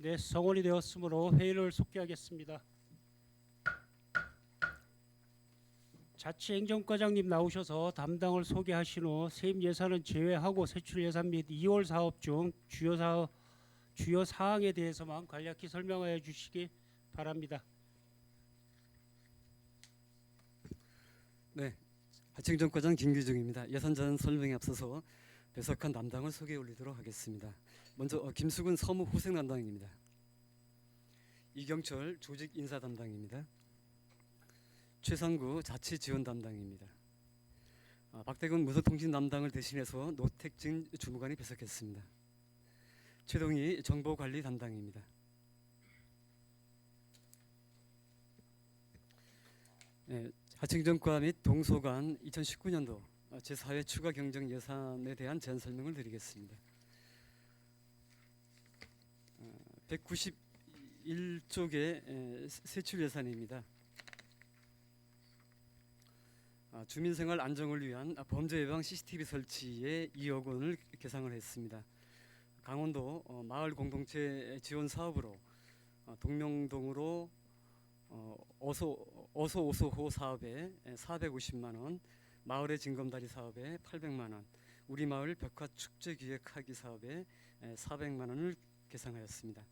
네, 성원이 되었으므로 회의를 속기하겠습니다. 자치행정과장님 나오셔서 담당을 소개하신 후 세입 예산은 제외하고 세출 예산 및 2월 사업 중 주요 사항에 대해서만 간략히 설명하여 주시기 바랍니다. 네, 자치행정과장 김규중입니다. 예산 제안 설명에 앞서서 배석한 담당을 소개해 올리도록 하겠습니다. 먼저 김수근 서무후생 담당입니다. 이경철 조직 인사 담당입니다. 최상구 자치 지원 담당입니다. 박대근 무소통신 담당을 대신해서 노택진 주무관이 배석했습니다. 최동희 정보관리 담당입니다. 네, 자치행정과 및 동소관 2019년도 제4회 추가 경정 예산에 대한 제안 설명을 드리겠습니다. 191쪽의 세출 예산입니다. 주민생활 안정을 위한 범죄 예방 CCTV 설치에 2억 원을 계상을 했습니다. 강원도 마을 공동체 지원 사업으로 동명동으로 어소오소호 사업에 450만 원, 마을의 징검다리 사업에 800만 원, 우리 마을 벽화 축제 기획하기 사업에 400만 원을 계상하였습니다.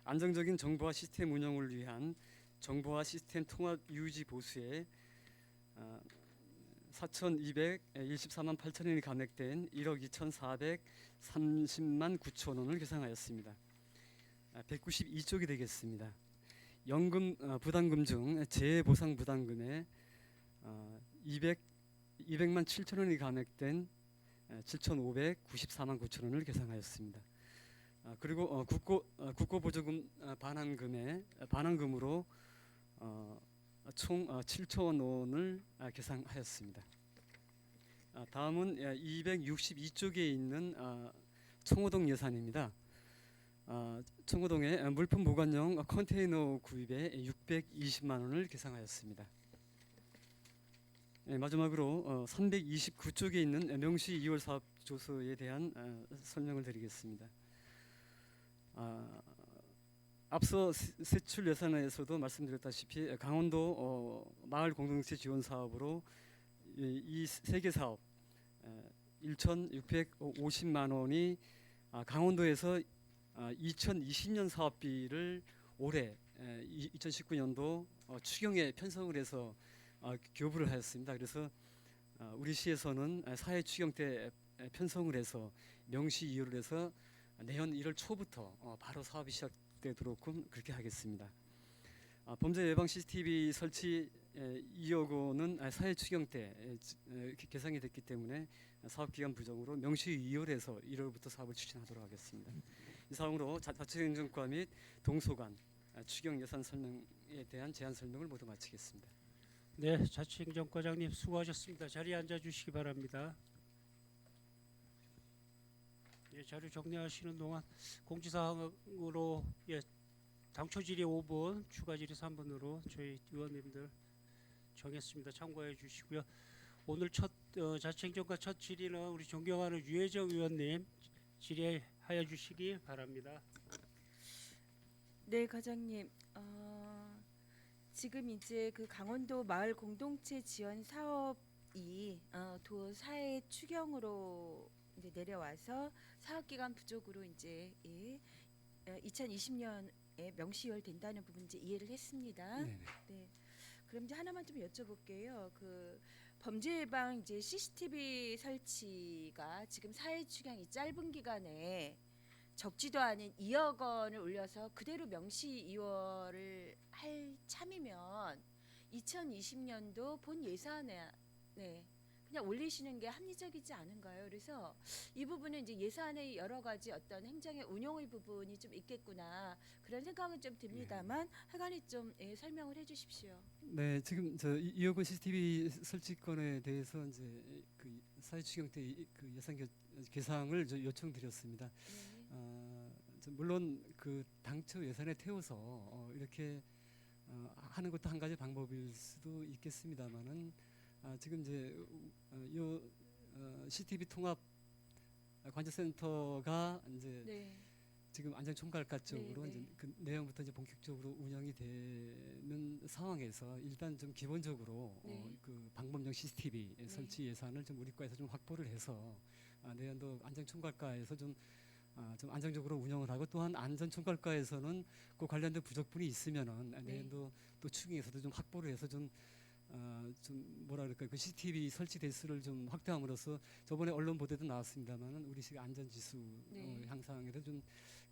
안정적인 정보화 시스템 운영을 위한 정보화 시스템 통합 유지 보수에 4,214만 8천 원이 감액된 1억 2,430만 9천 원을 계상하였습니다. 192쪽이 되겠습니다. 연금 부담금 중 재보상 부담금에 200만 7천 원이 감액된 7,594만 9천 원을 계상하였습니다. 그리고 국고보조금 반환금으로 총 7천 원을 계상하였습니다. 다음은 262쪽에 있는 청호동 예산입니다. 청호동의 물품 보관용 컨테이너 구입에 620만 원을 계상하였습니다. 마지막으로 329쪽에 있는 명시 2월 사업 조서에 대한 설명을 드리겠습니다. 앞서 세출 예산에서도 말씀드렸다시피 강원도 마을 공동체 지원 사업으로 이 세 개 사업 1,650만 원이 강원도에서 2020년 사업비를 올해 2019년도 추경에 편성을 해서 교부를 하였습니다. 그래서 우리 시에서는 사회 추경 때 편성을 해서 명시 이유를 해서 내년 1월 초부터 바로 사업이 시작되도록끔 그렇게 하겠습니다. 범죄 예방 CCTV 설치 2억 원은 사회 추경 때 계상이 됐기 때문에 사업 기간 부정으로 명시 2월에서 1월부터 사업을 추진하도록 하겠습니다. 이상으로 자치행정과 및 동소관 추경 예산 설명에 대한 제안 설명을 모두 마치겠습니다. 네, 자치행정과장님 수고하셨습니다. 자리에 앉아 주시기 바랍니다. 예, 자료 정리하시는 동안 공지사항으로 당초 질의 5분, 추가 질의 3분으로 저희 의원님들 정했습니다. 참고해 주시고요. 오늘 자치행정과 첫 질의는 우리 존경하는 유혜정 의원님 질의하여 주시기 바랍니다. 네, 과장님. 지금 이제 그 강원도 마을 공동체 지원 사업이 도 사회 추경으로 이제 내려와서 사업 기간 부족으로 이제 2020년에 명시월 된다는 부분 이제 이해를 했습니다. 네네. 네. 그럼 이제 하나만 좀 여쭤볼게요. 그 범죄 예방 이제 CCTV 설치가 지금 사회 추경이 짧은 기간에 적지도 않은 2억 원을 올려서 그대로 명시 2월을 할 참이면 2020년도 본 예산에 그냥 올리시는 게 합리적이지 않은가요? 그래서 이 부분은 이제 예산의 여러 가지 어떤 행정의 운용의 부분이 좀 있겠구나 그런 생각은 좀 듭니다만 하간에 좀 설명을 해주십시오. 네, 지금 저 2억 원 CCTV 설치권에 대해서 이제 그 사회 추경 때 그 예산 계상을 요청드렸습니다. 네. 물론 그 당초 예산에 태워서 이렇게 하는 것도 한 가지 방법일 수도 있겠습니다만은 지금 이제 CCTV 통합 관제센터가 이제 네. 지금 안전총괄과 쪽으로 네, 이제 네. 그 내년부터 이제 본격적으로 운영이 되는 상황에서 일단 좀 기본적으로 네. 그 방범용 CCTV 네. 설치 예산을 좀 우리 과에서 좀 확보를 해서 내년도 안전총괄과에서 좀 안정적으로 운영을 하고, 또한 안전총괄과에서는 그 관련된 부족분이 있으면은 네. 내년도 또 추경에서도 좀 확보를 해서 좀 뭐라 그럴까, 그 CCTV 설치 대수를 좀 확대함으로써 저번에 언론 보도도 나왔습니다만은 우리 시 안전 지수 네. 향상에도 좀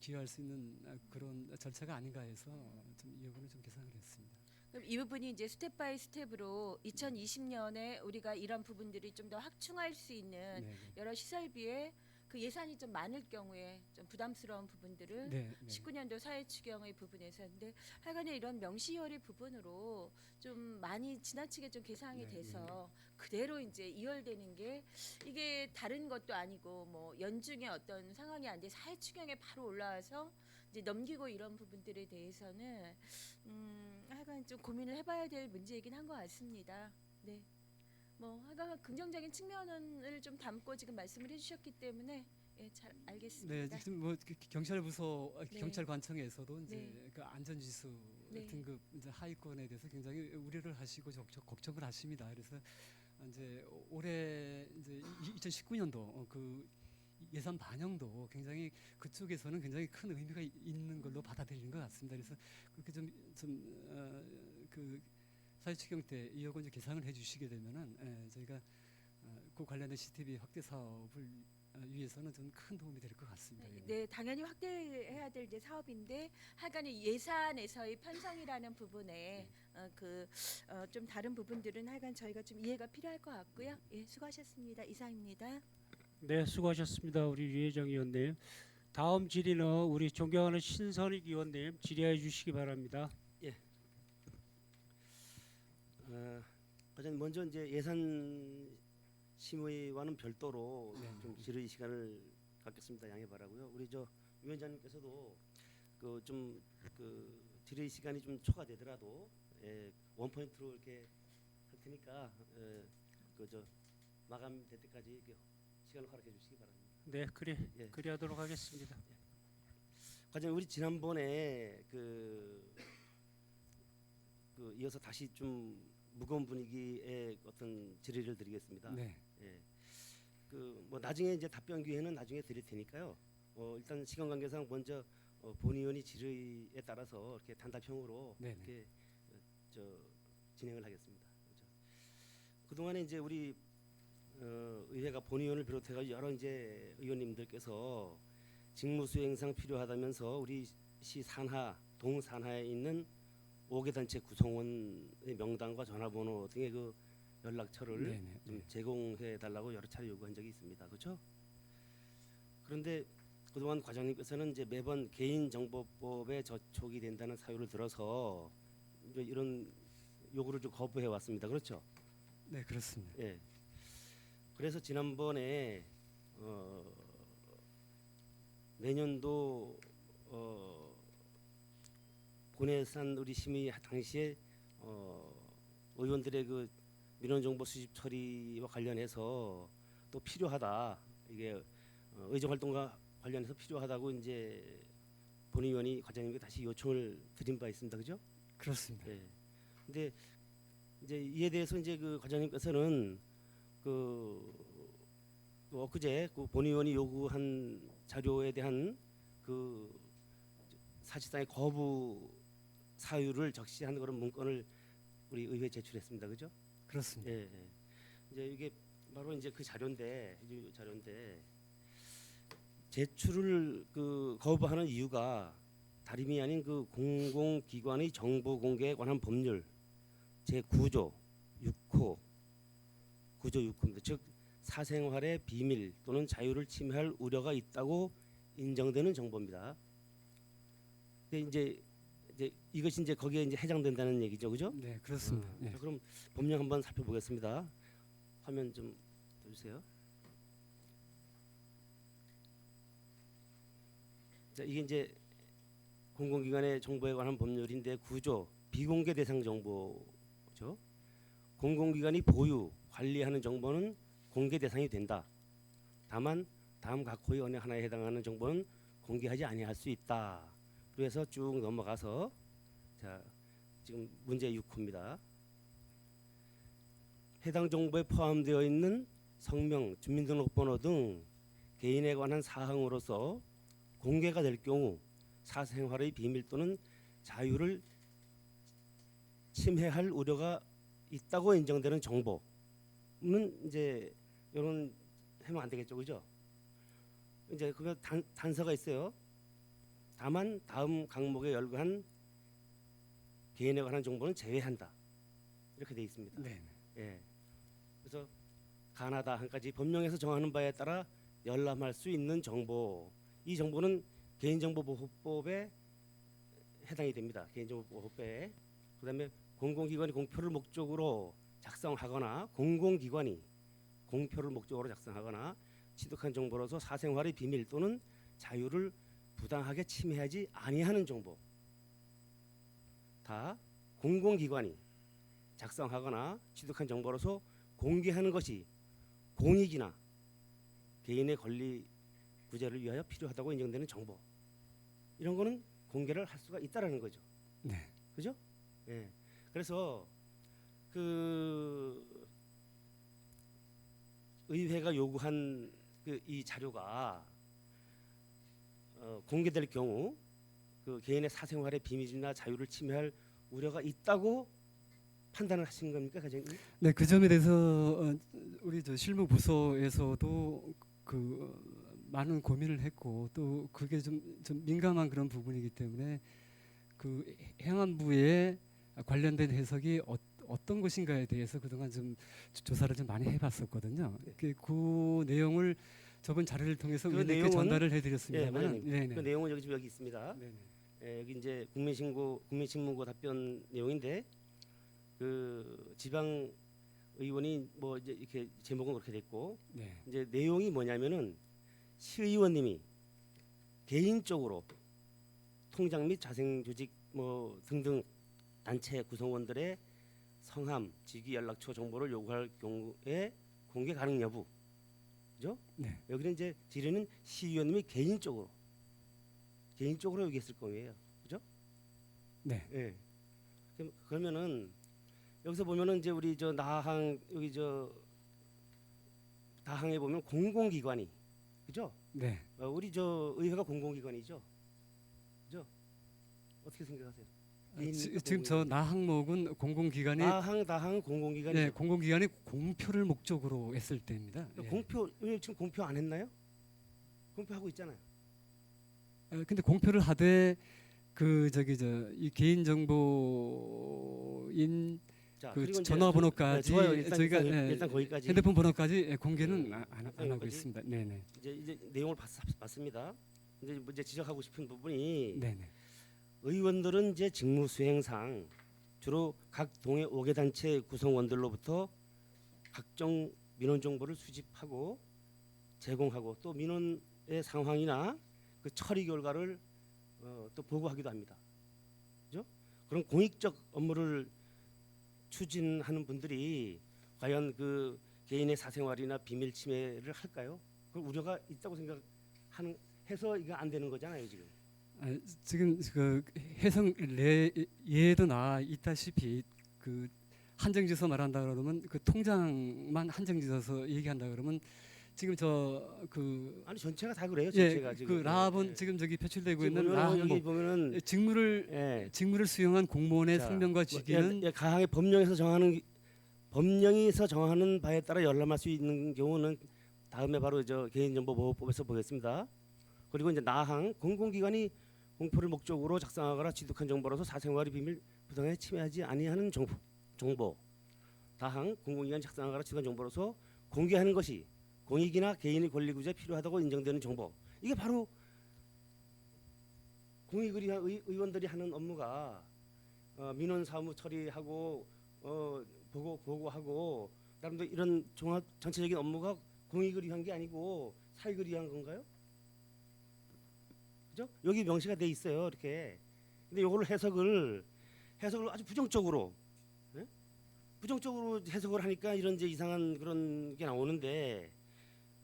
기여할 수 있는 그런 절차가 아닌가 해서 좀 이 부분을 좀 개상을 했습니다. 그럼 이 부분이 이제 스텝 바이 스텝으로 2020년에 우리가 이런 부분들이 좀 더 확충할 수 있는 네, 여러 시설비에 그 예산이 좀 많을 경우에 좀 부담스러운 부분들을 네, 네. 19년도 사회추경의 부분에서 근데 하여간에 이런 명시효리 부분으로 좀 많이 지나치게 좀 계상이 네, 돼서 그대로 이제 이월되는 게 이게 다른 것도 아니고 뭐 연중에 어떤 상황이 안 돼 사회추경에 바로 올라와서 이제 넘기고 이런 부분들에 대해서는 하여간 좀 고민을 해봐야 될 문제이긴 한 것 같습니다. 네. 뭐 하여간 긍정적인 측면을 좀 담고 지금 말씀을 해주셨기 때문에 예, 잘 네, 알겠습니다. 지금 뭐 경찰부서 네. 경찰관청에서도 이제 네. 그 안전지수 네. 등급 이제 하위권에 대해서 굉장히 우려를 하시고 걱정을 하십니다. 그래서 이제 올해 이제 2019년도 그 예산 반영도 굉장히 그쪽에서는 굉장히 큰 의미가 있는 걸로 받아들이는 것 같습니다. 그래서 그렇게 좀그 사회추경 때 2억 원 계상을 해주시게 되면은 저희가 그 관련된 CCTV 확대 사업을 위해서는 좀 큰 도움이 될 것 같습니다. 예. 네, 당연히 확대해야 될 이제 사업인데 하여간에 예산에서의 편성이라는 부분에 좀 다른 부분들은 하여간 저희가 좀 이해가 필요할 것 같고요. 예, 수고하셨습니다. 이상입니다. 네, 수고하셨습니다. 우리 유혜정 의원님. 다음 질의는 우리 존경하는 신선익 의원님 질의해 주시기 바랍니다. 가장 먼저 이제 예산 심의와는 별도로 네. 좀 질의 시간을 갖겠습니다. 양해 바라고요. 우리 저 위원장님께서도 그 좀 그 질의 시간이 좀 초과되더라도 원 포인트로 이렇게 할 테니까 그 저 마감될 때까지 이렇게 시간을 허락해 주시기 바랍니다. 네, 예. 그리하도록 하겠습니다. 과장 우리 지난번에 이어서 다시 좀 무거운 분위기의 어떤 질의를 드리겠습니다. 네. 예. 그 뭐 나중에 이제 답변 기회는 나중에 드릴 테니까요. 일단 시간 관계상 먼저 본 의원이 질의에 따라서 이렇게 단답형으로 네네. 이렇게 저 진행을 하겠습니다. 그렇죠. 그동안에 이제 우리 의회가 본 의원을 비롯해서 여러 이제 의원님들께서 직무 수행상 필요하다면서 우리 시 산하 동산하에 있는 5개 단체 구성원의 명단과 전화번호 등의 그 연락처를 네네. 좀 제공해 달라고 여러 차례 요구한 적이 있습니다. 그렇죠? 그런데 그동안 과장님께서는 이제 매번 개인정보법에 저촉이 된다는 사유를 들어서 이제 이런 요구를 좀 거부해 왔습니다. 그렇죠? 네, 그렇습니다. 예. 그래서 지난번에 내년도 본회산 우리 심의 당시에 의원들의 그 민원 정보 수집 처리와 관련해서 또 필요하다, 이게 의정 활동과 관련해서 필요하다고 이제 본 의원이 과장님께 다시 요청을 드린 바 있습니다. 그죠? 그렇습니다. 예. 근데 이제 이에 대해서 이제 그 과장님께서는 엊그제 그 본 의원이 요구한 자료에 대한 그 사실상의 거부 사유를 적시한 그런 문건을 우리 의회에 제출했습니다. 그죠? 그렇습니다. 예. 예. 이제 이게 바로 이제 그 자료인데 제출을 그 거부하는 이유가 다름이 아닌 그 공공기관의 정보 공개에 관한 법률 제9조 6호 구조 6호입니다. 즉 사생활의 비밀 또는 자유를 침해할 우려가 있다고 인정되는 정보입니다. 근데 이제 이것이 이제 거기에 이제 해당된다는 얘기죠, 그죠? 네, 그렇습니다. 네. 자, 그럼 법령 한번 살펴보겠습니다. 화면 좀 띄워주세요. 자, 이게 이제 공공기관의 정보에 관한 법률인데 9조 비공개 대상 정보죠. 공공기관이 보유, 관리하는 정보는 공개 대상이 된다. 다만 다음 각 호의 어느 하나에 해당하는 정보는 공개하지 아니할 수 있다. 그래서 쭉 넘어가서 자 지금 문제 6호입니다. 해당 정보에 포함되어 있는 성명, 주민등록번호 등 개인에 관한 사항으로서 공개가 될 경우 사생활의 비밀 또는 자유를 침해할 우려가 있다고 인정되는 정보는 이제 이런 하면 안 되겠죠, 그죠? 이제 그거 단서가 있어요. 다만 다음 항목에 열거한 개인에 관한 정보는 제외한다. 이렇게 돼 있습니다. 네. 예. 그래서 가나다 한 가지 법령에서 정하는 바에 따라 열람할 수 있는 정보. 이 정보는 개인정보보호법에 해당이 됩니다. 개인정보보호법에. 그다음에 공공기관이 공표를 목적으로 작성하거나 공공기관이 공표를 목적으로 작성하거나 취득한 정보로서 사생활의 비밀 또는 자유를 부당하게 침해하지 아니하는 정보. 다 공공기관이 작성하거나 취득한 정보로서 공개하는 것이 공익이나 개인의 권리 구제를 위하여 필요하다고 인정되는 정보. 이런 거는 공개를 할 수가 있다라는 거죠. 네. 그죠? 예. 그래서 그 의회가 요구한 그 이 자료가 공개될 경우 그 개인의 사생활의 비밀이나 자유를 침해할 우려가 있다고 판단을 하신 겁니까, 과장님? 네, 그 점에 대해서 우리 저 실무 부서에서도 그 많은 고민을 했고 또 그게 좀 민감한 그런 부분이기 때문에 그 행안부에 관련된 해석이 어떤 것인가에 대해서 그동안 좀 조사를 좀 많이 해봤었거든요. 그 내용을 저번 자료를 통해서 그 의원님께 내용은- 전달을 예, 해드렸습니다만, 과장님. 네네. 그 내용은 여기 있습니다. 네네. 예, 여기 이제 국민신문고 답변 내용인데 그 지방 의원이 뭐 이제 이렇게 제목은 그렇게 됐고 네. 이제 내용이 뭐냐면은 시의원님이 개인적으로 통장 및 자생 조직 뭐 등등 단체 구성원들의 성함, 직위, 연락처 정보를 요구할 경우에 공개 가능 여부. 그죠? 네. 여기는 이제 질의는 시의원님이 개인적으로 얘기했을 거예요. 그죠? 네. 예. 그러면은 여기서 보면은 이제 우리 저 나항 여기 저 다항에 보면 공공기관이 그죠? 네. 우리 저 의회가 공공기관이죠. 그죠? 어떻게 생각하세요? 지금 저 나항목은 공공기관이 다항 공공기관이 네, 공공기관이 공표를 목적으로 했을 때입니다. 예. 공표 왜 지금 공표 안 했나요? 공표하고 있잖아요. 근데 공표를 하되 그 저기 저 이 개인 정보인 자, 그 그리고 이제 전화번호까지 좋아요. 일단, 저희가 일단 거기까지 핸드폰 번호까지 공개는 안 하고 여기까지? 있습니다. 네네. 이제 내용을 봤습니다. 이제 지적하고 싶은 부분이 네네. 의원들은 이제 직무 수행상 주로 각 동의 5개 단체 구성원들로부터 각종 민원 정보를 수집하고 제공하고 또 민원의 상황이나 그 처리 결과를 또 보고하기도 합니다. 그죠? 그런 공익적 업무를 추진하는 분들이 과연 그 개인의 사생활이나 비밀 침해를 할까요? 그 우려가 있다고 생각하는 해서 이거 안 되는 거잖아요, 지금. 지금 그 해석 예에도 나와 있다시피 그 한정지어서 말한다 그러면 그 통장만 한정지어서 얘기한다 그러면 지금 저그 아니 전체가 다 그래요. 예, 전체가 그 지금. 라합은 예. 지금 저기 표출되고 지금 있는 보면은 여기 라합 보면은 직무를 예. 수행한 공무원의 자, 성명과 직위는 가항의 법령에서 정하는 바에 따라 열람할 수 있는 경우는 다음에 바로 저 개인정보보호법에서 보겠습니다. 그리고 이제 나항 공공기관이 공표를 목적으로 작성하거나 취득한 정보로서 사생활의 비밀 부당하게 침해하지 아니하는 정보. 다항 공공기관이 작성하거나 취득한 정보로서 공개하는 것이 공익이나 개인의 권리 구제에 필요하다고 인정되는 정보. 이게 바로 공익을 위한 의원들이 하는 업무가 민원 사무 처리하고 보고하고 그다음에 이런 종합 전체적인 업무가 공익을 위한 게 아니고 사익을 위한 건가요? 그죠? 여기 명시가 돼 있어요. 이렇게. 근데 요거를 해석을 아주 부정적으로 부정적으로 해석을 하니까 이런 이제 이상한 그런 게 나오는데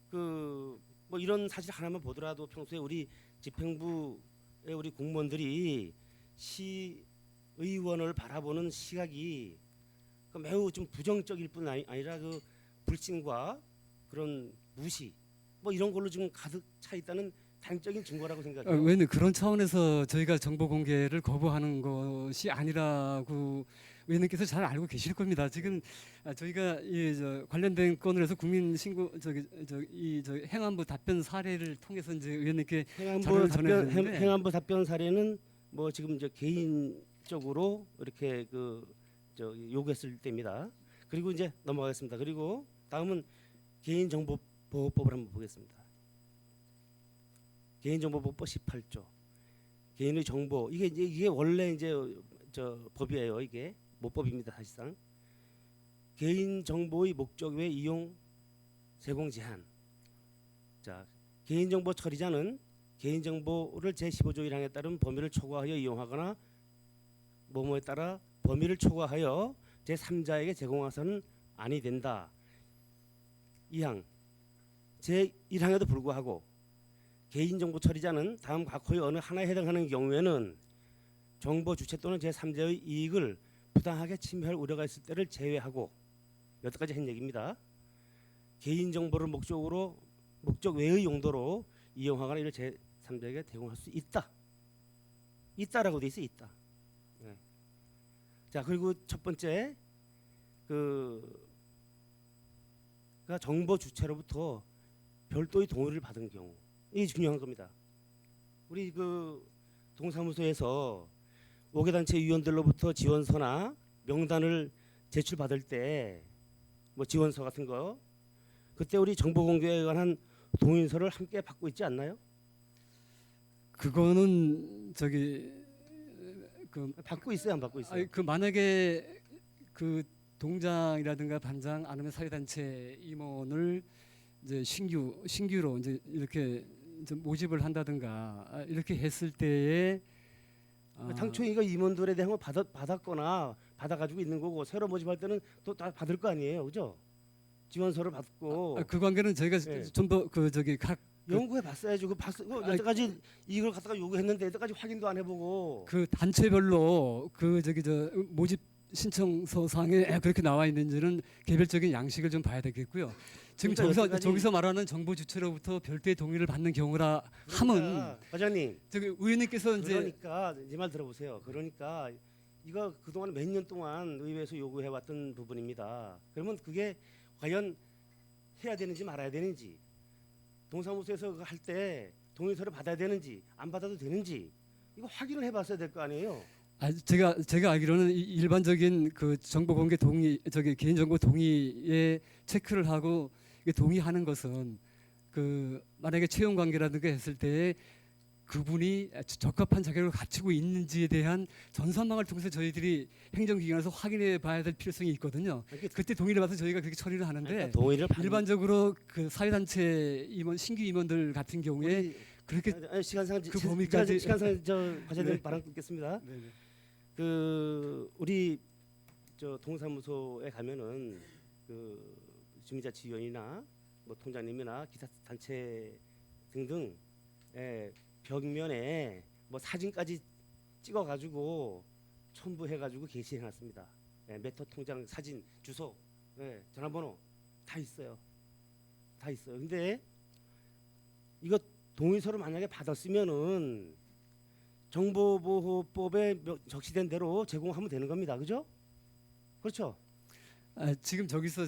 그 뭐 이런 사실 하나만 보더라도 평소에 우리 집행부의 우리 공무원들이 시의원을 바라보는 시각이 그 매우 좀 부정적일 뿐 아니라 그 불신과 그런 무시 뭐 이런 걸로 지금 가득 차 있다는 단적인 증거라고 생각해요. 왜냐면 그런 차원에서 저희가 정보 공개를 거부하는 것이 아니라고 의원님께서 잘 알고 계실 겁니다. 지금 저희가 관련된 건을 해서 국민 신고 저 행안부 답변 사례를 통해서 이제 의원님께 자료를 전해드렸는데 행안부 답변 사례는 뭐 지금 이제 개인적으로 이렇게 요구했을 때입니다. 그리고 이제 넘어가겠습니다. 그리고 다음은 개인정보보호법을 한번 보겠습니다. 개인정보보호법 18조. 개인의 정보 이게 원래 이제 법이에요. 이게 모법입니다. 사실상 개인정보의 목적 외 이용 제공 제한. 자, 개인정보 처리자는 개인정보를 제15조 1항에 따른 범위를 초과하여 이용하거나 뭐뭐에 따라 범위를 초과하여 제3자에게 제공해서는 아니 된다. 2항 제1항에도 불구하고 개인정보 처리자는 다음 각호의 어느 하나에 해당하는 경우에는 정보 주체 또는 제3자의 이익을 부당하게 침해할 우려가 있을 때를 제외하고 여기까지 한 얘기입니다. 개인정보를 목적 외의 용도로 이용하거나 이를 제3자에게 제공할 수 있다. 있다라고 돼 있어 있다. 네. 자 그리고 첫 번째 그가 정보 주체로부터 별도의 동의를 받은 경우 이게 중요한 겁니다. 우리 동사무소에서 5개 단체 위원들로부터 지원서나 명단을 제출받을 때 뭐 지원서 같은 거 그때 우리 정보 공개에 관한 동의서를 함께 받고 있지 않나요? 그거는 받고 있어요, 안 받고 있어요? 만약에 그 동장이라든가 반장 아니면 사회단체 임원을 이제 신규로 이제 이렇게 모집을 한다든가 이렇게 했을 때에 당초 이거 임원들에 대한 거 받았거나 받아가지고 있는 거고 새로 모집할 때는 또 다 받을 거 아니에요, 그죠? 지원서를 받고 그 관계는 저희가 네. 좀 더 각 연구해 봤어야죠. 여태까지 이걸 갖다가 요구했는데 여태까지 확인도 안 해보고 그 단체별로 모집 신청서 상에 그렇게 나와 있는지는 개별적인 양식을 좀 봐야 되겠고요. 지금 그러니까 저기서 말하는 정보 주체로부터 별도의 동의를 받는 경우라 함은 과장님 의원님께서 이제 그러니까 이 말 들어보세요. 그러니까 이거 그동안 몇 년 동안 의회에서 요구해왔던 부분입니다. 그러면 그게 과연 해야 되는지 말아야 되는지 동사무소에서 할 때 동의서를 받아야 되는지 안 받아도 되는지 이거 확인을 해봤어야 될 거 아니에요. 제가 알기로는 일반적인 그 정보 공개 동의 개인정보 동의에 체크를 하고 이게 동의하는 것은 만약에 채용 관계라든가 했을 때 그분이 적합한 자격을 갖추고 있는지에 대한 전산망을 통해서 저희들이 행정기관에서 확인해 봐야 될 필요성이 있거든요. 그때 동의를 받아서 저희가 그렇게 처리를 하는데 그러니까 동의를 일반적으로 그 사회단체 임원 신규 임원들 같은 경우에 그렇게 시간상 그 범위까지 시간상 과장님 네. 발언 끊겠습니다. 네네. 우리 동사무소에 가면은 주민자치위원이나 뭐 통장님이나 기타 단체 등등 벽면에 뭐 사진까지 찍어가지고 첨부해가지고 게시해놨습니다. 메터 통장 사진, 주소, 전화번호 다 있어요. 다 있어요. 근데 이거 동의서를 만약에 받았으면은 정보보호법에 적시된 대로 제공하면 되는 겁니다. 그죠? 그렇죠? 지금 저기서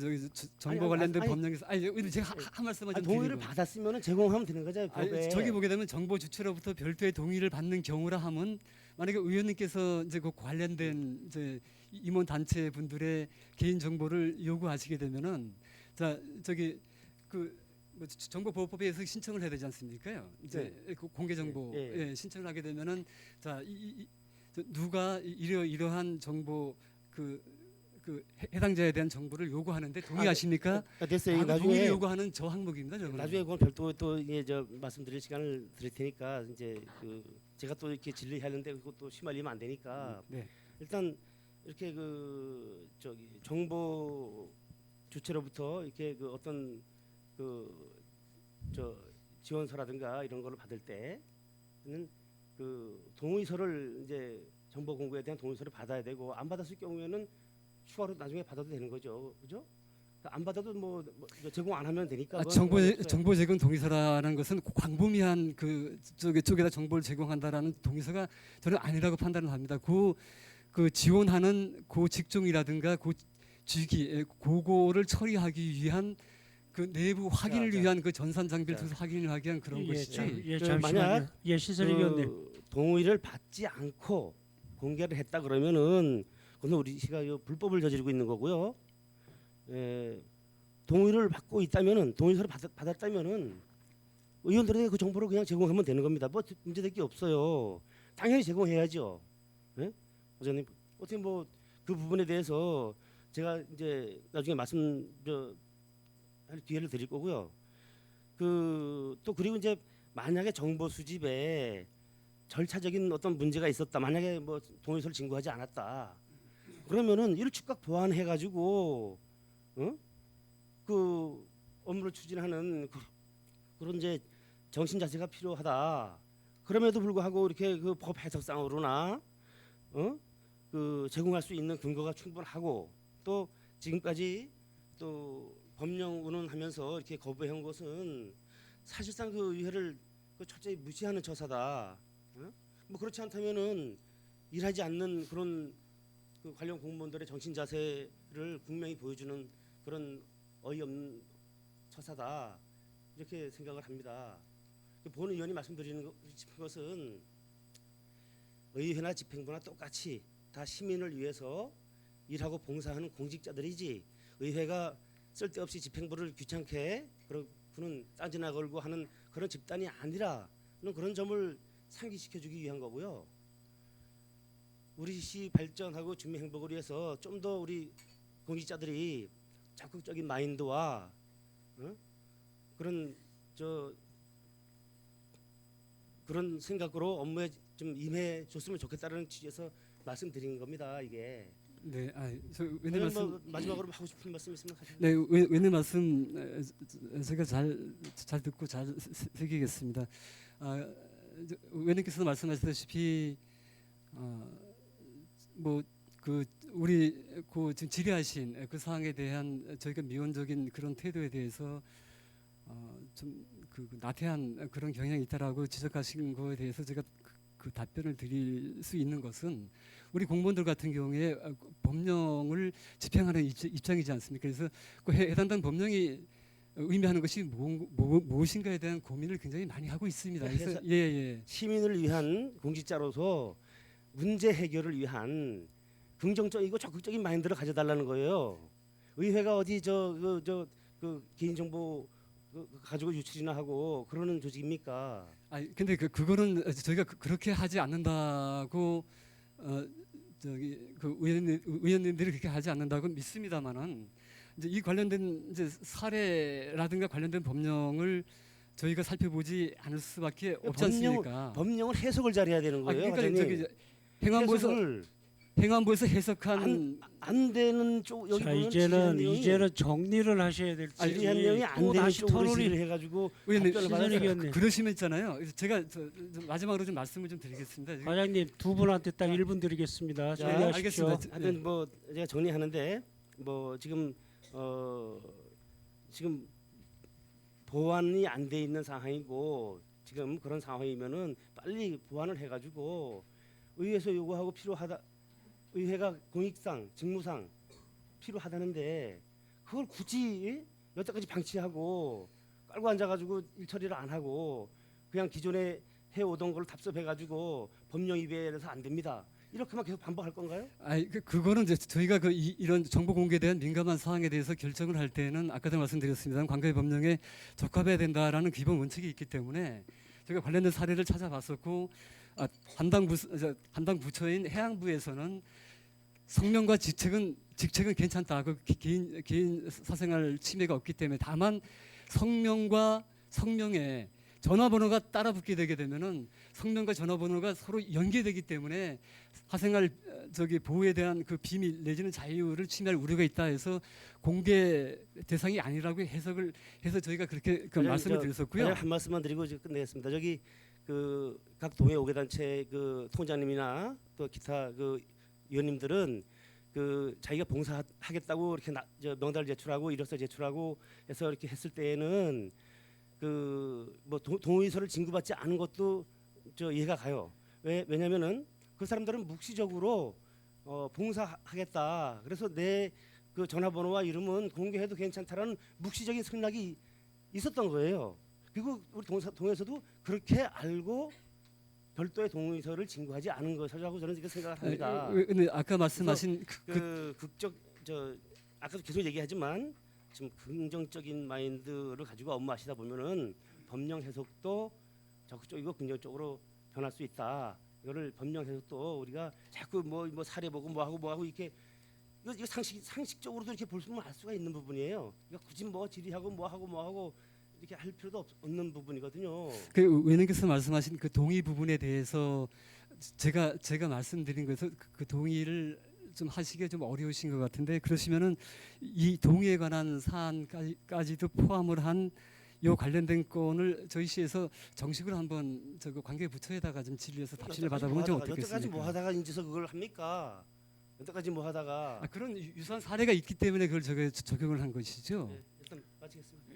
정보 관련된 법령에서 제가 한 말씀만 좀 동의를 드리고. 받았으면 제공하면 되는 거죠. 법에. 저기 보게 되면 정보 주체로부터 별도의 동의를 받는 경우라 하면 만약에 의원님께서 이제 그 관련된 이제 임원 단체 분들의 개인 정보를 요구하시게 되면은 정보보호법에 의해서 신청을 해야 되지 않습니까요? 이제 그 공개 정보에 신청을 하게 되면은 누가 이러한 정보 해당자에 대한 정보를 요구하는데 동의하십니까? 됐어요. 동의를 요구하는 저 항목입니다. 저거는. 나중에 그건 별도 또 말씀드릴 시간을 드릴 테니까 이제 제가 또 이렇게 진리하는데 그것도 휘말리면 안 되니까 네. 일단 이렇게 정보 주체로부터 이렇게 어떤 지원서라든가 이런 거를 받을 때 그 동의서를 이제 정보 공개에 대한 동의서를 받아야 되고 안 받았을 경우에는 추가로 나중에 받아도 되는 거죠, 그죠? 안 받아도 뭐 제공 안 하면 되니까. 그건 정보 제공 동의서라는 것은 광범위한 그 쪽에다 정보를 제공한다라는 동의서가 저는 아니라고 판단을 합니다. 그 지원하는 그 직종이라든가 그 직위 그거를 처리하기 위한 그 내부 확인을 자. 위한 그 전산 장비를 자. 통해서 확인을 하기 위한 그런 것이지. 예, 그 잠시만요. 만약 예, 시설위원님. 동의를 받지 않고 공개를 했다 그러면은 그건 우리 시가 불법을 저지르고 있는 거고요. 동의를 받고 있다면은 동의서를 받았다면은 의원들에게 그 정보를 그냥 제공하면 되는 겁니다. 뭐 문제될 게 없어요. 당연히 제공해야죠. 예? 부장님 어떻게 뭐 그 부분에 대해서 제가 이제 나중에 할 기회를 드릴 거고요. 그리고 이제 만약에 정보 수집에 절차적인 어떤 문제가 있었다. 만약에 뭐 동의서를 진구하지 않았다. 그러면은 이를 즉각 보완해 가지고 그 업무를 추진하는 그런 이제 정신 자세가 필요하다. 그럼에도 불구하고 이렇게 그 법 해석상으로나 그 제공할 수 있는 근거가 충분하고 또 지금까지 또 법령 운운하면서 이렇게 거부해온 것은 사실상 그 의회를 그 철저히 무시하는 처사다. 뭐 그렇지 않다면은 일하지 않는 그런 그 관련 공무원들의 정신 자세를 분명히 보여주는 그런 어이없는 처사다. 이렇게 생각을 합니다. 본 의원이 말씀드리는 싶은 것은 의회나 집행부나 똑같이 다 시민을 위해서 일하고 봉사하는 공직자들이지 의회가 쓸데없이 집행부를 귀찮게 그는 딴지나 걸고 하는 그런 집단이 아니라는 그런 점을 상기시켜주기 위한 거고요. 우리 시 발전하고 주민 행복을 위해서 좀 더 우리 공직자들이 적극적인 마인드와 그런 그런 생각으로 업무에 좀 임해 줬으면 좋겠다는 취지에서 말씀드린 겁니다. 이게. 네, 웬내 말씀. 뭐 마지막으로 하고 싶은 말씀 있으면 하시죠. 네, 웬내 말씀 제가 잘 듣고 잘 새기겠습니다. 의원님께서 말씀하셨다시피 뭐 그 우리 그 지금 질의하신 그 사항에 대한 저희가 미온적인 그런 태도에 대해서 좀 그 나태한 그런 경향이 있다라고 지적하신 거에 대해서 제가 그 답변을 드릴 수 있는 것은 우리 공무원들 같은 경우에 법령을 집행하는 입장이지 않습니까? 그래서 그 해당된 법령이 의미하는 것이 무엇인가에 대한 고민을 굉장히 많이 하고 있습니다. 그래서 시민을 위한 공직자로서 문제 해결을 위한 긍정적이고 적극적인 마인드를 가져달라는 거예요. 의회가 어디 그 개인정보 가지고 유출이나 하고 그러는 조직입니까? 근데 그거는 저희가 그렇게 하지 않는다고 그 의원님들이 그렇게 하지 않는다고 믿습니다만은 이제 이 관련된 이제 사례라든가 관련된 법령을 저희가 살펴보지 않을 수밖에 없지 않습니까? 법령을 해석을 잘해야 되는 거예요. 그러니까 행안부에서 해석한 안 되는 쪽 여기 자, 보면 이제는 정리를 하셔야 될지. 지리한 내용이 안 되는 쪽으로 질의를 해가지고 답변을 받아야 그러시면 있잖아요. 제가 마지막으로 좀 말씀을 좀 드리겠습니다. 과장님 두 분한테 딱 1분 드리겠습니다. 정리하십시오. 알겠습니다. 하여튼 뭐 제가 정리하는데 뭐 지금 지금 보완이 안 돼 있는 상황이고 지금 그런 상황이면은 빨리 보완을 해가지고 의회에서 요구하고 필요하다. 의회가 공익상 직무상 필요하다는데 그걸 굳이 여태까지 방치하고 깔고 앉아가지고 일 처리를 안 하고 그냥 기존에 해오던 걸 답습해가지고 법령 위배해서 안 됩니다. 이렇게만 계속 반복할 건가요? 그거는 이제 저희가 이런 정보 공개에 대한 민감한 사항에 대해서 결정을 할 때는 아까도 말씀드렸습니다. 관계 법령에 적합해야 된다라는 기본 원칙이 있기 때문에 저희가 관련된 사례를 찾아봤었고 담당 부처인 해양부에서는 성명과 직책은 괜찮다. 개인 사생활 침해가 없기 때문에 다만 성명과 성명에 전화번호가 따라붙게 되게 되면은 성명과 전화번호가 서로 연계되기 때문에 사생활 보호에 대한 그 비밀 내지는 자유를 침해할 우려가 있다 해서 공개 대상이 아니라고 해석을 해서 저희가 그렇게 말씀을 드렸었고요. 한 말씀만 드리고 이제 끝내겠습니다. 저기 그 각 동해 5개 단체 그 통장님이나 또 기타 그 위원님들은 그 자기가 봉사하겠다고 이렇게 명단을 제출하고 이력서 제출하고 해서 이렇게 했을 때에는 그 뭐 동의서를 진구받지 않은 것도 이해가 가요. 왜냐면은 그 사람들은 묵시적으로 봉사하겠다. 그래서 내 그 전화번호와 이름은 공개해도 괜찮다라는 묵시적인 생각이 있었던 거예요. 그리고 우리 동에서도 그렇게 알고 별도의 동의서를 진구하지 않은 것이라고 저는 이렇게 생각을 합니다. 근데 아까 말씀하신 극적 아까도 계속 얘기하지만 좀 긍정적인 마인드를 가지고 업무하시다 보면은 법령 해석도 적극적이고 긍정적으로 변할 수 있다. 이거를 법령 해석도 우리가 자꾸 뭐 사례 보고 뭐 하고 이렇게 이거 상식적으로도 이렇게 볼 수는 알 수가 있는 부분이에요. 이거 굳이 뭐 질의하고 뭐 하고 이렇게 할 필요도 없는 부분이거든요. 그 의원님께서 말씀하신 그 동의 부분에 대해서 제가 말씀드린 것에서 그 동의를 좀 하시기가 좀 어려우신 것 같은데, 그러시면은 이 동의에 관한 사안까지도 포함을 한 요 관련된 건을 저희 시에서 정식으로 한번 저거 관계 부처에다가 좀 질의해서 답신을 받아보면 좀 어떻겠습니까? 여태까지 뭐 하다가 인지서 그걸 합니까? 여태까지 뭐 하다가 그런 유사한 사례가 있기 때문에 그걸 적용을 한 것이죠. 네, 일단 마치겠습니다.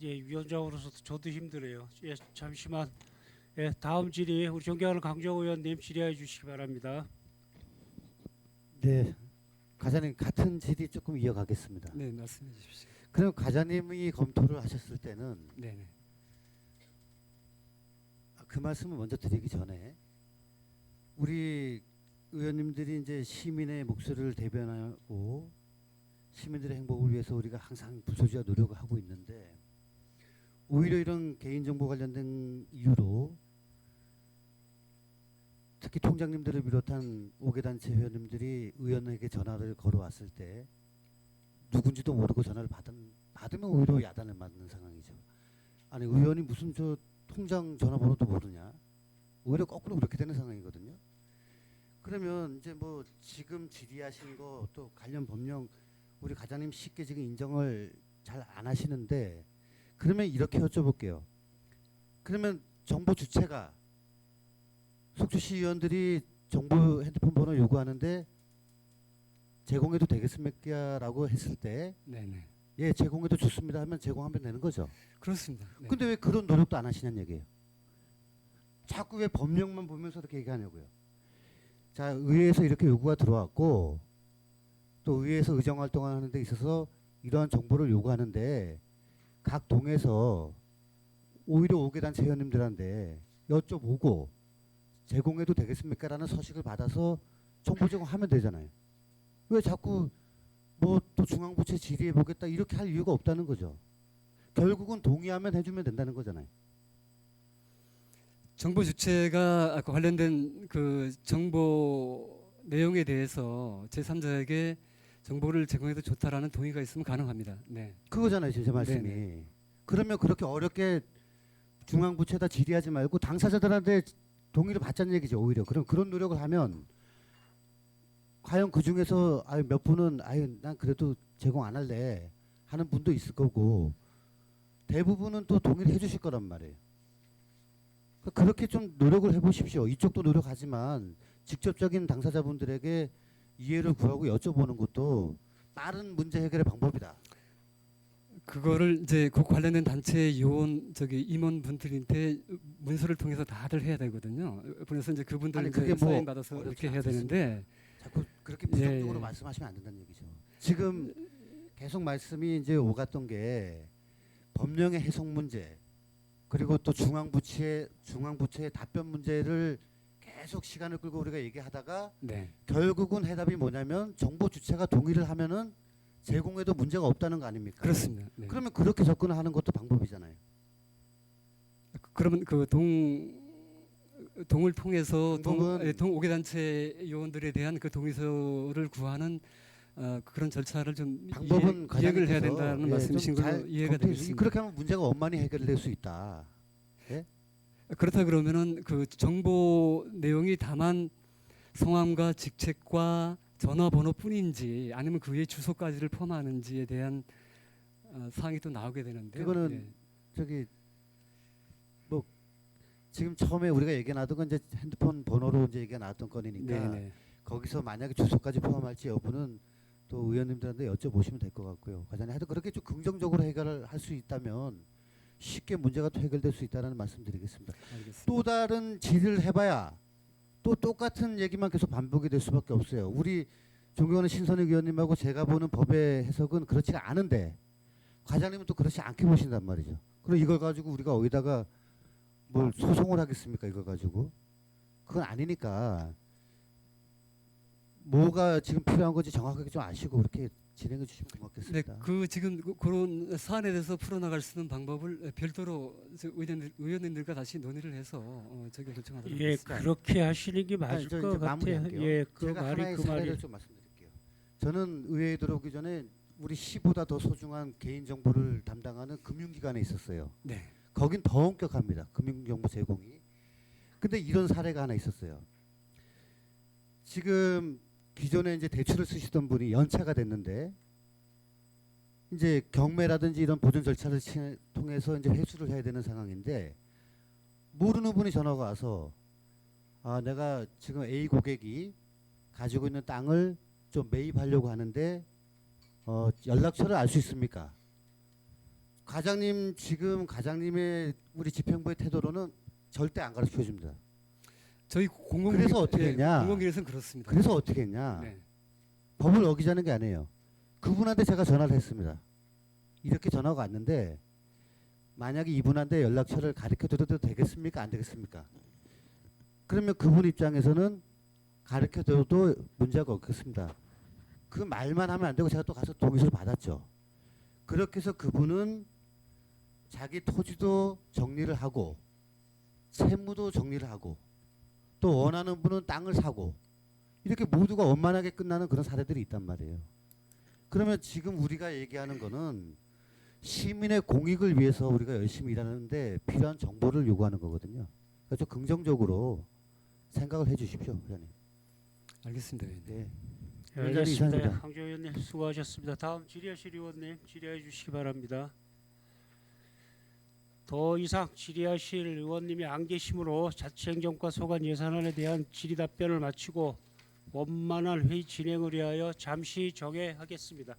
위원장으로서 저도 힘드네요. 잠시만. 다음 질의 우리 존경하는 강정호 의원님 질의해 주시기 바랍니다. 네, 과장님 같은 질의 조금 이어가겠습니다. 네, 말씀해 주십시오. 그럼 과장님이 검토를 하셨을 때는 네. 그 말씀을 먼저 드리기 전에 우리 의원님들이 이제 시민의 목소리를 대변하고 시민들의 행복을 위해서 우리가 항상 부서지와 노력을 하고 있는데, 오히려 이런 개인정보 관련된 이유로 특히 통장님들을 비롯한 5개 단체 회원님들이 의원에게 전화를 걸어왔을 때 누군지도 모르고 전화를 받으면 오히려 야단을 맞는 상황이죠. 아니 의원이 무슨 저 통장 전화번호도 모르냐? 오히려 거꾸로 그렇게 되는 상황이거든요. 그러면 이제 뭐 지금 질의하신 거 또 관련 법령 우리 과장님 쉽게 지금 인정을 잘 안 하시는데, 그러면 이렇게 여쭤볼게요. 그러면 정보 주체가 속주시 의원들이 정보 핸드폰 번호 요구하는데 제공해도 되겠습니까? 라고 했을 때 네. 예, 제공해도 좋습니다 하면 제공하면 되는 거죠. 그렇습니다. 네. 근데 왜 그런 노력도 안 하시냐는 얘기예요. 자꾸 왜 법령만 보면서 이렇게 얘기하냐고요. 자, 의회에서 이렇게 요구가 들어왔고 또 의회에서 의정 활동을 하는 데 있어서 이러한 정보를 요구하는데 각 동에서 오히려 5개 단체 회원님들한테 여쭤보고 제공해도 되겠습니까? 라는 서식을 받아서 정보 제공하면 되잖아요. 왜 자꾸 뭐 또 중앙부처 질의해 보겠다 이렇게 할 이유가 없다는 거죠. 결국은 동의하면 해주면 된다는 거잖아요. 정보 주체가 아까 관련된 그 정보 내용에 대해서 제3자에게 정보를 제공해도 좋다라는 동의가 있으면 가능합니다. 네. 그거잖아요, 제 말씀이. 네네. 그러면 그렇게 어렵게 중앙부처에다 질의하지 말고 당사자들한테 동의를 받자는 얘기죠, 오히려. 그럼 그런 노력을 하면 과연 그 중에서 몇 분은 난 그래도 제공 안 할래 하는 분도 있을 거고 대부분은 또 동의를 해주실 거란 말이에요. 그렇게 좀 노력을 해보십시오. 이쪽도 노력하지만 직접적인 당사자분들에게 이해를 구하고 여쭤보는 것도 빠른 문제 해결의 방법이다. 그거를 이제 그 관련된 단체 요원 임원분들한테 문서를 통해서 다들 해야 되거든요. 그래서 이제 그분들 아니, 이제 그게 뭐 사인 받아서 이렇게 해야 되는데 자꾸 그렇게 부정적으로 예. 말씀하시면 안 된다는 얘기죠. 지금 계속 말씀이 이제 오갔던 게 법령의 해석 문제 그리고 또 중앙부처의 답변 문제를 계속 시간을 끌고 우리가 얘기하다가 네. 결국은 해답이 뭐냐면 정보 주체가 동의를 하면은 제공해도 문제가 없다는 거 아닙니까? 그렇습니다. 네. 그러면 그렇게 접근하는 것도 방법이잖아요. 그러면 그 동을 통해서 방법은- 동 5개 단체 요원들에 대한 그 동의서를 구하는 그런 절차를 좀 방법은 이해를 해야 과장님께서 된다는 말씀이신 좀 걸로 잘 이해가 검토해 되겠습니다. 그렇게 하면 문제가 원만히 해결될 수 있다. 그렇다 그러면은 그 정보 내용이 다만 성함과 직책과 전화번호뿐인지 아니면 그 외에 주소까지를 포함하는지에 대한 사항이 또 나오게 되는데 그거는 저기 지금 처음에 우리가 얘기 나왔던 건 이제 핸드폰 번호로 이제 얘기가 나왔던 건이니까 네네. 거기서 만약에 주소까지 포함할지 여부는 또 의원님들한테 여쭤보시면 될 것 같고요. 과장님 하여튼 그렇게 좀 긍정적으로 해결을 할 수 있다면 쉽게 문제가 또 해결될 수 있다는 말씀드리겠습니다. 알겠습니다. 또 다른 질의를 해봐야 또 똑같은 얘기만 계속 반복이 될 수밖에 없어요. 우리 존경하는 신선익 의원님하고 제가 보는 법의 해석은 그렇지가 않은데 과장님은 또 그렇지 않게 보신단 말이죠. 그럼 이걸 가지고 우리가 어디다가 뭘 소송을 하겠습니까? 이걸 가지고 그건 아니니까 뭐가 지금 필요한 건지 정확하게 좀 아시고 그렇게 진행해 주시면 네, 고맙겠습니다. 그 지금 그런 사안에 대해서 풀어나갈 수 있는 방법을 별도로 의원님들과 다시 논의를 해서 저기 결정하도록 예, 하겠습니다. 그렇게 하시는 게 맞을 아니, 저 것 이제 같아요. 마무리할게요. 예, 그 제가 말이 하나의 그 사례를 말이 좀 말씀드릴게요. 저는 의회에 들어오기 전에 우리 시보다 더 소중한 개인 정보를 담당하는 금융기관에 있었어요. 네. 거긴 더 엄격합니다. 금융정보 제공이. 근데 이런 사례가 하나 있었어요. 지금 기존에 이제 대출을 쓰시던 분이 연차가 됐는데 이제 경매라든지 이런 보존 절차를 통해서 이제 회수를 해야 되는 상황인데 모르는 분이 전화가 와서 아, 내가 지금 A 고객이 가지고 있는 땅을 좀 매입하려고 하는데 연락처를 알 수 있습니까? 과장님 지금 과장님의 우리 집행부의 태도로는 절대 안 가르쳐 줍니다. 저희 그래서 어떻게 했냐? 공공기관에서는 그렇습니다. 그래서 어떻게 했냐? 네. 법을 어기자는 게 아니에요. 그분한테 제가 전화를 했습니다. 이렇게 전화가 왔는데 만약에 이분한테 연락처를 가르쳐 드려도 되겠습니까? 안 되겠습니까? 그러면 그분 입장에서는 가르쳐 드려도 문제가 없겠습니다. 그 말만 하면 안 되고 제가 또 가서 동의서를 받았죠. 그렇게 해서 그분은 자기 토지도 정리를 하고 채무도 정리를 하고 또 원하는 분은 땅을 사고 이렇게 모두가 원만하게 끝나는 그런 사례들이 있단 말이에요. 그러면 지금 우리가 얘기하는 거는 시민의 공익을 위해서 우리가 열심히 일하는데 필요한 정보를 요구하는 거거든요. 그러니까 좀 긍정적으로 생각을 해 주십시오. 회장님. 알겠습니다. 의원님. 네. 예, 의원님 알겠습니다. 이상입니다. 황교 의원님 수고하셨습니다. 다음 질의하실 의원님 질의해 주시기 바랍니다. 더 이상 질의하실 의원님이 안 계시므로 자치행정과 소관 예산안에 대한 질의 답변을 마치고 원만한 회의 진행을 위하여 잠시 정회하겠습니다.